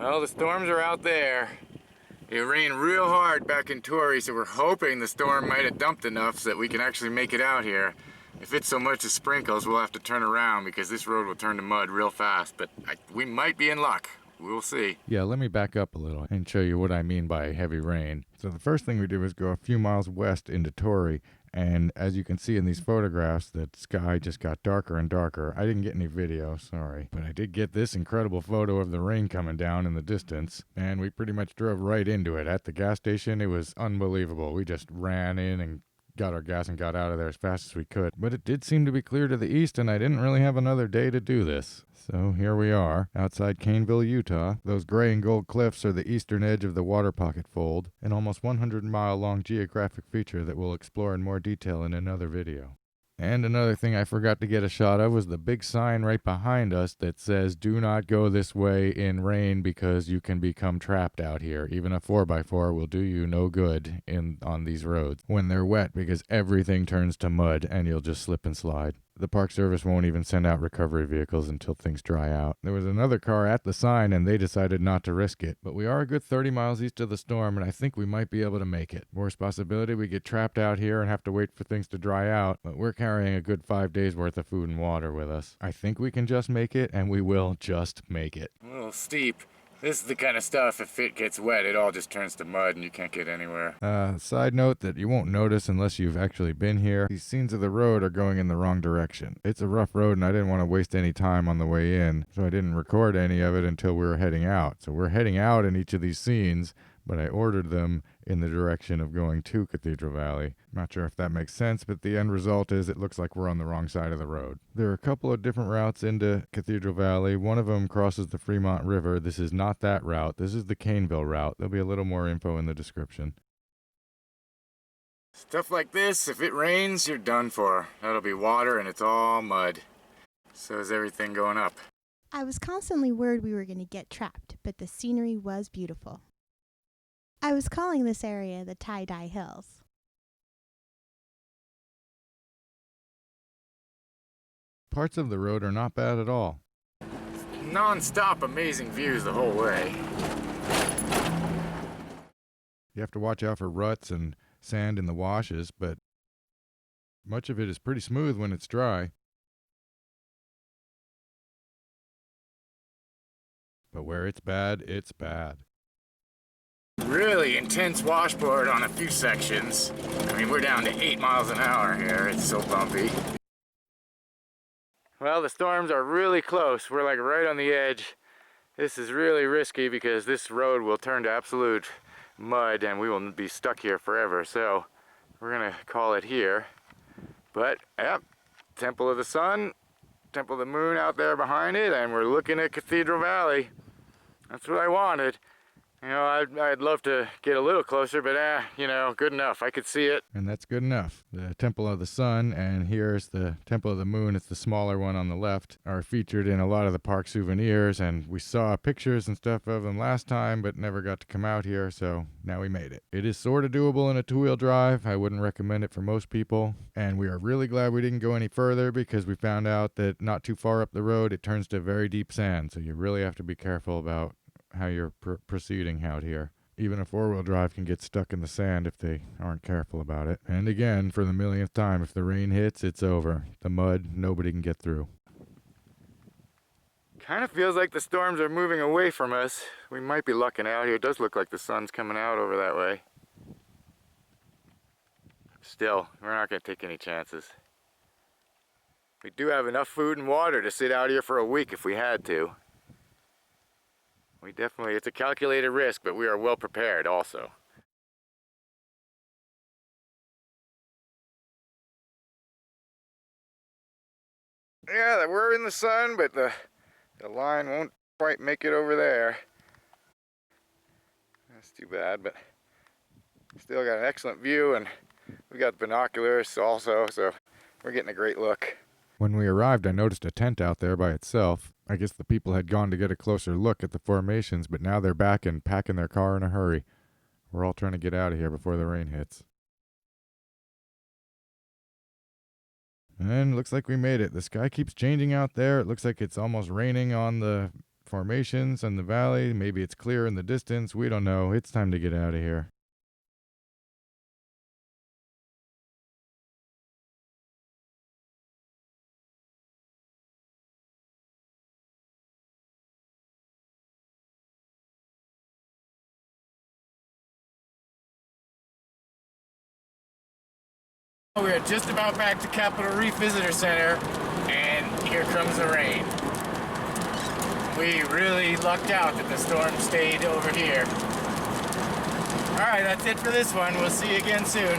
Well, the storms are out there. It rained real hard back in Torrey, so we're hoping the storm might have dumped enough so that we can actually make it out here. If it's so much as sprinkles, we'll have to turn around because this road will turn to mud real fast, but we might be in luck. We'll see. Yeah, let me back up a little and show you what I mean by heavy rain. So the first thing we did was go a few miles west into Torrey, and as you can see in these photographs, the sky just got darker and darker. I didn't get any video, sorry, but I did get this incredible photo of the rain coming down in the distance, and we pretty much drove right into it. At the gas station, it was unbelievable. We just ran in and got our gas and got out of there as fast as we could. But it did seem to be clear to the east, and I didn't really have another day to do this. So here we are, outside Caineville, Utah. Those gray and gold cliffs are the eastern edge of the Waterpocket Fold, an almost 100-mile-long geographic feature that we'll explore in more detail in another video. And another thing I forgot to get a shot of was the big sign right behind us that says, "Do not go this way in rain because you can become trapped out here. Even a 4x4 will do you no good on these roads when they're wet because everything turns to mud and you'll just slip and slide." The Park Service won't even send out recovery vehicles until things dry out. There was another car at the sign and they decided not to risk it. But we are a good 30 miles east of the storm and I think we might be able to make it. Worst possibility, we get trapped out here and have to wait for things to dry out. But we're carrying a good 5 days worth of food and water with us. I think we can just make it, and we will just make it. A little steep. This is the kind of stuff, if it gets wet, it all just turns to mud and you can't get anywhere. Side note that you won't notice unless you've actually been here. These scenes of the road are going in the wrong direction. It's a rough road and I didn't want to waste any time on the way in, so I didn't record any of it until we were heading out. So we're heading out in each of these scenes, but I ordered them in the direction of going to Cathedral Valley. Not sure if that makes sense, but the end result is it looks like we're on the wrong side of the road. There are a couple of different routes into Cathedral Valley. One of them crosses the Fremont River. This is not that route. This is the Caineville route. There'll be a little more info in the description. Stuff like this, if it rains, you're done for. That'll be water and it's all mud. So is everything going up. I was constantly worried we were going to get trapped, but the scenery was beautiful. I was calling this area the Tie-Dye Hills. Parts of the road are not bad at all. Non-stop amazing views the whole way. You have to watch out for ruts and sand in the washes, but much of it is pretty smooth when it's dry. But where it's bad, it's bad. Really intense washboard on a few sections. I mean, we're down to 8 miles an hour here. It's so bumpy. Well, the storms are really close. We're like right on the edge. This is really risky because this road will turn to absolute mud and we will be stuck here forever. So we're gonna call it here. But yep, Temple of the Sun, Temple of the Moon out there behind it, and we're looking at Cathedral Valley. That's what I wanted. You know, I'd love to get a little closer, but you know, good enough. I could see it. And that's good enough. The Temple of the Sun, and here's the Temple of the Moon, it's the smaller one on the left, are featured in a lot of the park souvenirs, and we saw pictures and stuff of them last time, but never got to come out here, so now we made it. It is sort of doable in a two-wheel drive. I wouldn't recommend it for most people, and we are really glad we didn't go any further because we found out that not too far up the road, it turns to very deep sand, so you really have to be careful about how you're proceeding out here. Even a four-wheel drive can get stuck in the sand if they aren't careful about it. And again, for the millionth time, if the rain hits, it's over. The mud, nobody can get through. Kind of feels like the storms are moving away from us. We might be lucking out here. It does look like the sun's coming out over that way. Still, we're not going to take any chances. We do have enough food and water to sit out here for a week if we had to. We definitely, it's a calculated risk, but we are well prepared also. Yeah, we're in the sun, but the line won't quite make it over there. That's too bad, but still got an excellent view, and we got binoculars also, so we're getting a great look. When we arrived, I noticed a tent out there by itself. I guess the people had gone to get a closer look at the formations, but now they're back and packing their car in a hurry. We're all trying to get out of here before the rain hits. And looks like we made it. The sky keeps changing out there. It looks like it's almost raining on the formations in the valley. Maybe it's clear in the distance. We don't know. It's time to get out of here. We're just about back to Capitol Reef Visitor Center, and here comes the rain. We really lucked out that the storm stayed over here. Alright, that's it for this one. We'll see you again soon.